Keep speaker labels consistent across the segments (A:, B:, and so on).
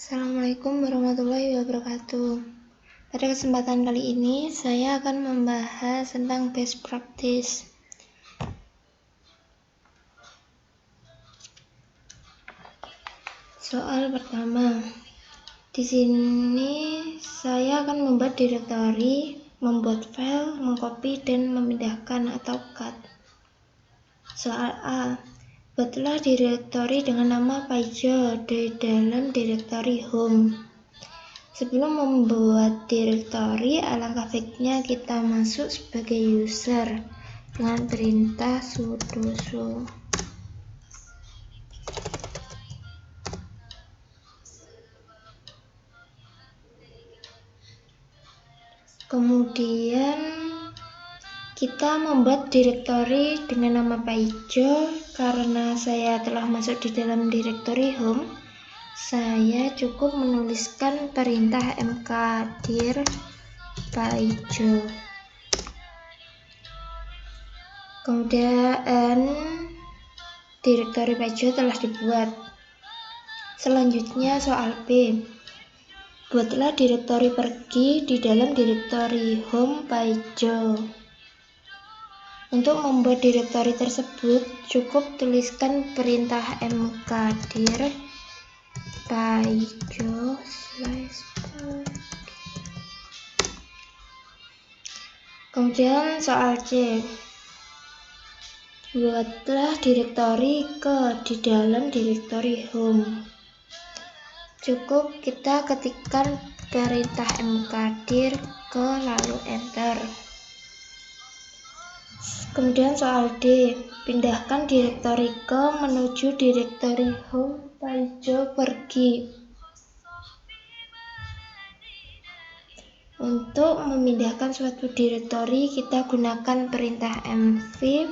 A: Assalamualaikum warahmatullahi wabarakatuh. Pada kesempatan kali ini saya akan membahas tentang best practice. Soal pertama. Di sini saya akan membuat direktori, membuat file, mengcopy dan memindahkan atau cut. Soal A. Buatlah direktori dengan nama Paijo di dalam direktori home. Sebelum membuat direktori, alangkah baiknya kita masuk sebagai user dengan perintah sudo. Kemudian kita membuat direktori dengan nama Paijo. Karena saya telah masuk di dalam direktori home, saya cukup menuliskan perintah mkdir Paijo. Kemudian direktori Paijo telah dibuat. Selanjutnya soal B. Buatlah direktori pergi di dalam direktori home Paijo. Untuk membuat direktori tersebut, cukup tuliskan perintah mkdir Paijo /pergi. Kemudian soal C. Buatlah direktori di dalam direktori home. Cukup kita ketikkan perintah mkdir lalu enter. Kemudian soal D. Pindahkan direktori menuju direktori home Paijo pergi. Untuk memindahkan suatu direktori, kita gunakan perintah mv.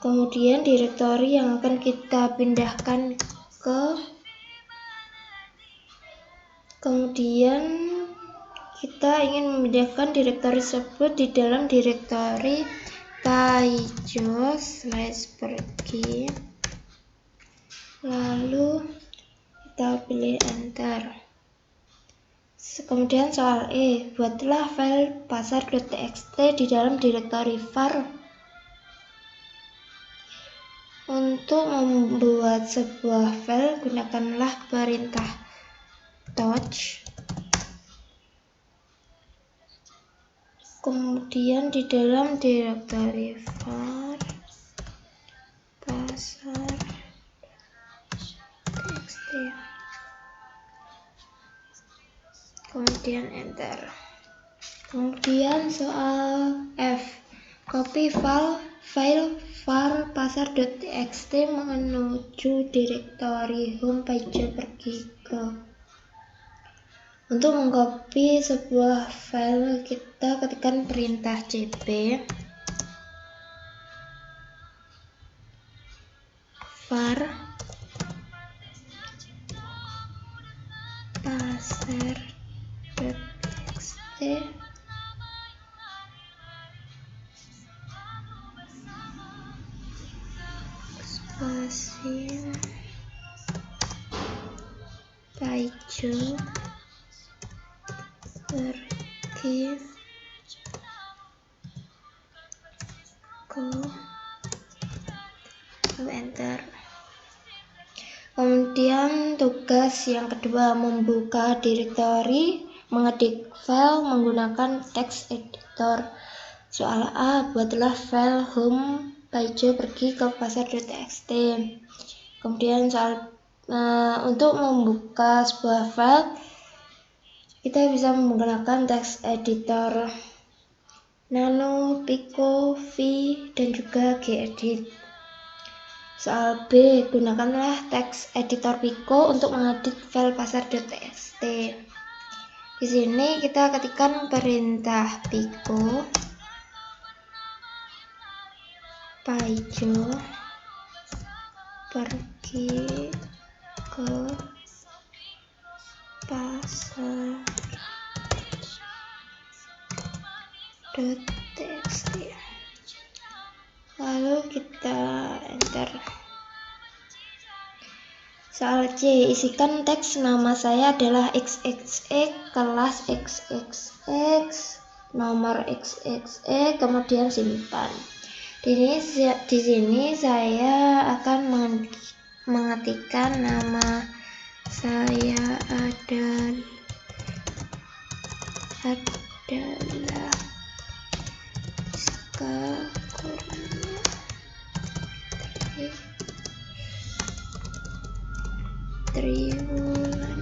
A: Kemudian direktori yang akan kita pindahkan kemudian kita ingin memindahkan direktori tersebut di dalam direktori Paijo /pergi. Lalu kita pilih enter. Kemudian soal E. Buatlah file pasar.txt di dalam direktori var. Untuk membuat sebuah file, gunakanlah perintah touch. Kemudian di dalam direktori var pasar.txt. Kemudian enter. Kemudian soal F. Copy file var pasar.txt menuju direktori home Paijo pergi ke. Untuk mengcopy sebuah file, kita ketikkan perintah cp var pasar.txt spasi Paijo pergi ke, lalu enter. Kemudian tugas yang kedua, membuka direktori, mengedit file menggunakan text editor. Soal A. Buatlah file home Paijo pergi ke pasar.txt. Kemudian soal untuk membuka sebuah file, kita bisa menggunakan text editor Nano, Pico, V, dan juga Gedit. Soal B. Gunakanlah text editor Pico untuk mengedit file pasar.txt. Di sini kita ketikkan perintah Pico Paijo pergi ke pasar.txt. Lalu kita enter. Soal C, isikan teks nama saya adalah XXX, kelas XXX, nomor XXX, kemudian simpan. Di sini saya akan mengetikkan nama saya adalah Triwulan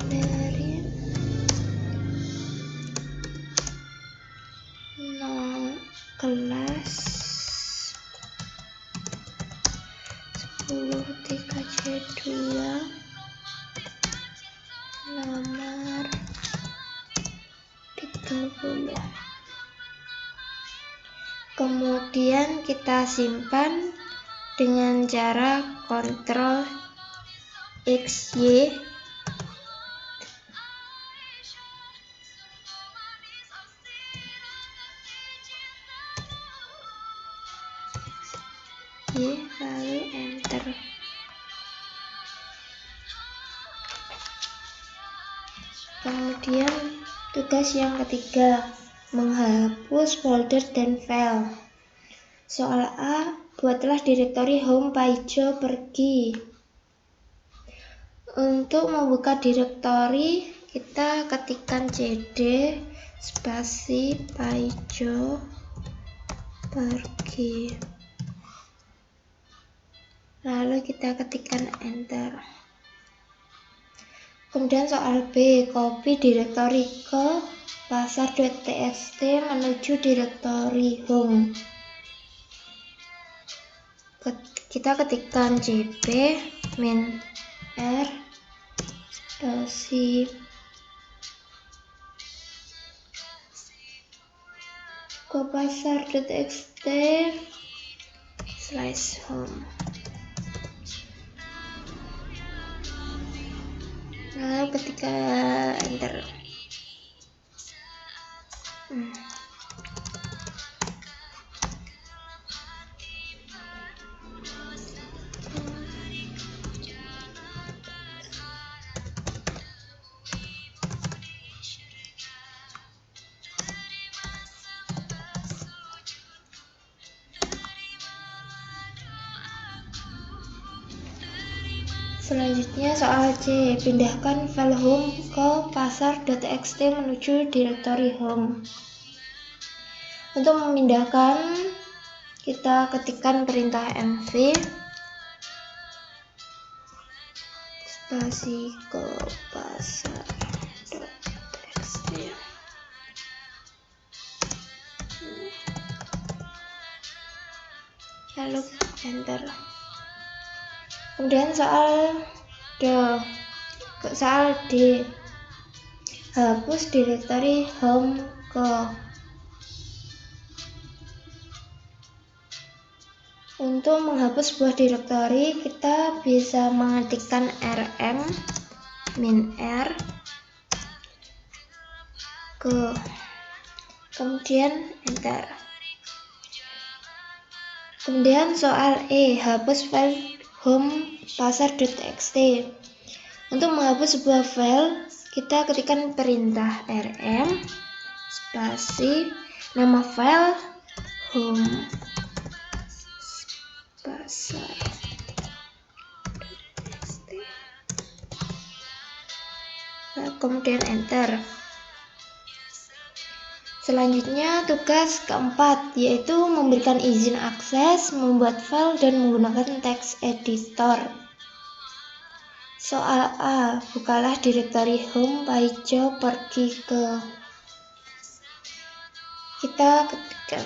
A: dari kelas 10 3C2 nomor 30. Kemudian kita simpan dengan cara Ctrl X Y. Lalu enter. Kemudian tugas yang ketiga, menghapus folder dan file. Soal A, buatlah direktori home Paijo pergi. Untuk membuka direktori, kita ketikkan cd spasi Paijo pergi. Lalu kita ketikkan enter. Kemudian soal B, copy direktori ke pasar.txt menuju direktori home. Kita ketikkan cp min r spasi ke pasar.txt /home. Lalu ketika enter. Selanjutnya soal C, pindahkan file home ke pasar.txt menuju direktori home. Untuk memindahkan, kita ketikkan perintah mv spasi ke pasar.txt. Lalu enter. Kemudian soal D, hapus direktori home ke. Untuk menghapus sebuah direktori, kita bisa mengetikkan rm min r ke, kemudian enter. Kemudian soal E, hapus file home pasar.txt. Untuk menghapus sebuah file, kita ketikkan perintah rm spasi nama file home pasar.txt. Kemudian enter. Selanjutnya tugas keempat, yaitu memberikan izin akses, membuat file, dan menggunakan text editor. Soal A, bukalah direktori home Paijo pergi ke. Kita ketikkan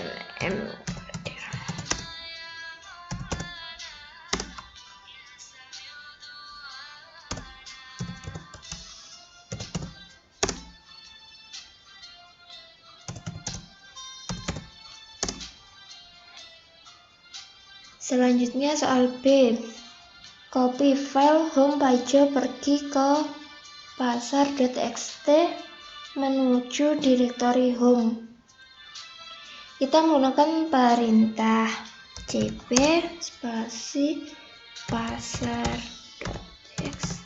A: Selanjutnya soal B, copy file home Paijo pergi ke pasar.txt menuju direktori home. Kita menggunakan perintah cp spasi pasar txt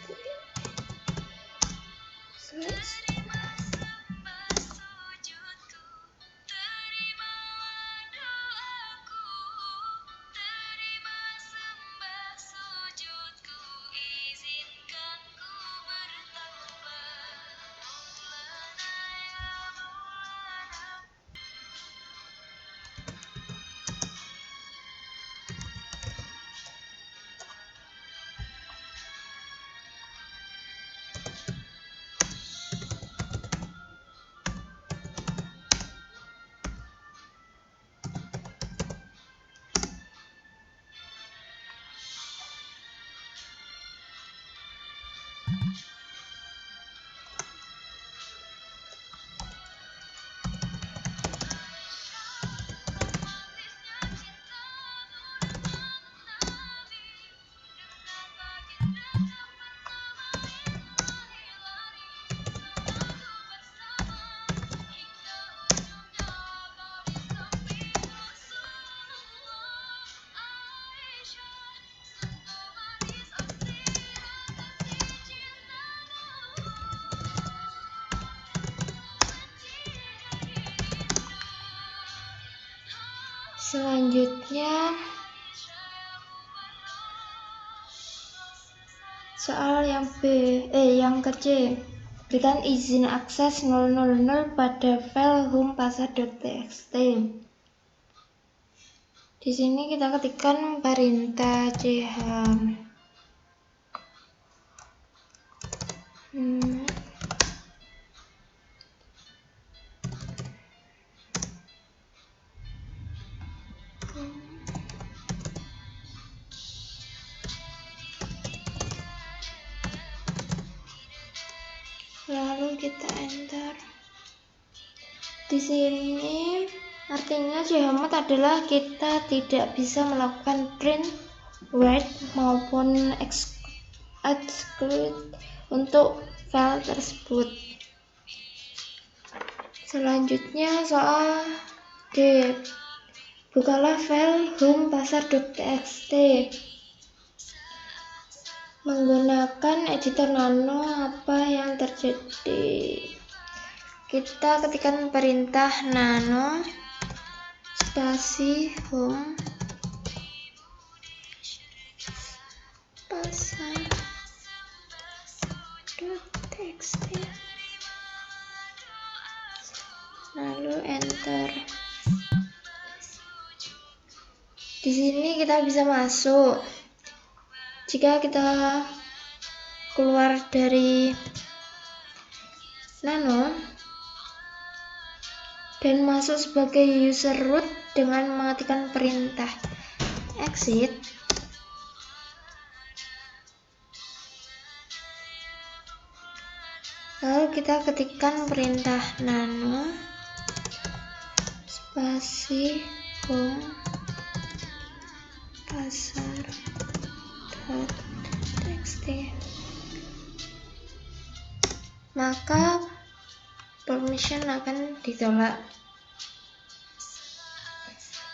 A: Selanjutnya soal yang yang ke C. Berikan izin akses 000 pada file home pasar.txt. Di sini kita ketikkan perintah cham. Lalu kita enter. Di sini artinya chmod adalah kita tidak bisa melakukan print, write maupun exclude untuk file tersebut. Selanjutnya soal D. Bukalah file home pasar.txt. Menggunakan editor nano, apa yang terjadi? Kita ketikkan perintah nano spasi home pasar.txt, lalu enter. Di sini kita bisa masuk. Jika kita keluar dari nano dan masuk sebagai user root dengan mengetikkan perintah exit, lalu kita ketikkan perintah nano spasi home pasar.txt, maka permission akan ditolak.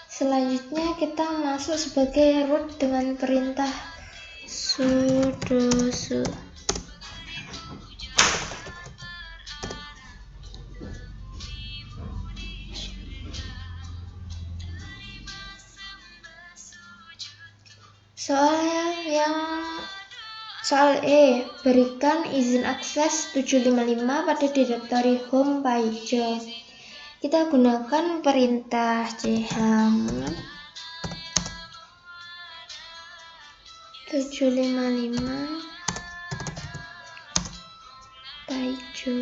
A: Selanjutnya kita masuk sebagai root dengan perintah sudo su. Soal E, berikan izin akses 755 pada direktori home paijo. Kita gunakan perintah chmod 755 paijo,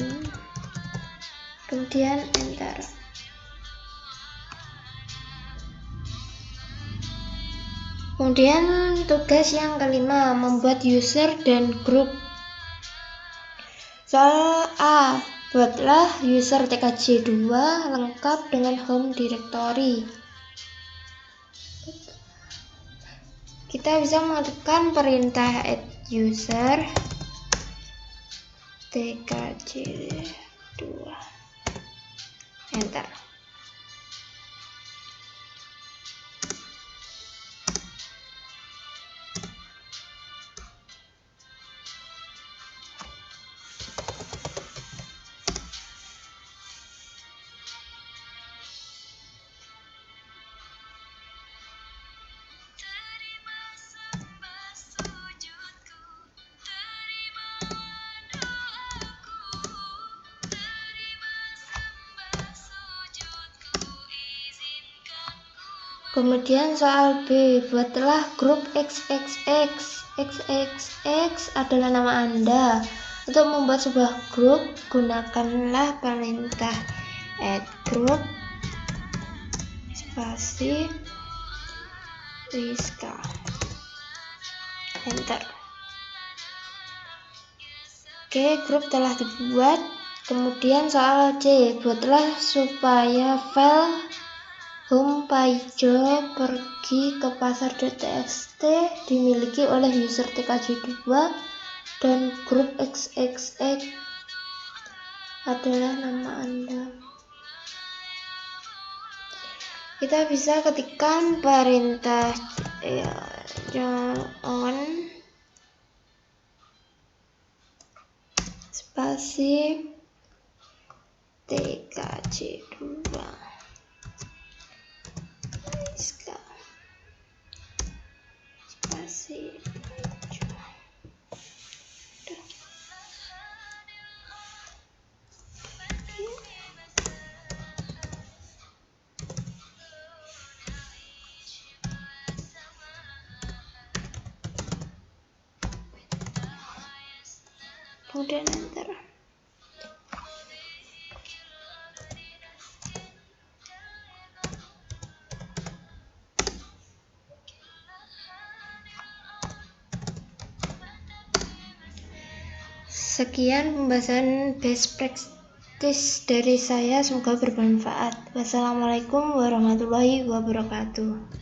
A: kemudian enter. Kemudian tugas yang kelima, membuat user dan grup. Soal A, buatlah user tkj2 lengkap dengan home directory. Kita bisa mengetikkan perintah add user tkj2, enter. Kemudian soal B, buatlah grup XXX. XXX adalah nama Anda. Untuk membuat sebuah grup, gunakanlah perintah add group spasi Rizka. Enter. Oke, grup telah dibuat. Kemudian soal C, buatlah supaya file home page pergi ke pasar.txt dimiliki oleh user tkj2 dan grup XXX adalah nama Anda. Kita bisa ketikkan perintah on spasi tkj2 spasi. Kemudian enter. Sekian pembahasan best practice dari saya, semoga bermanfaat. Wassalamualaikum warahmatullahi wabarakatuh.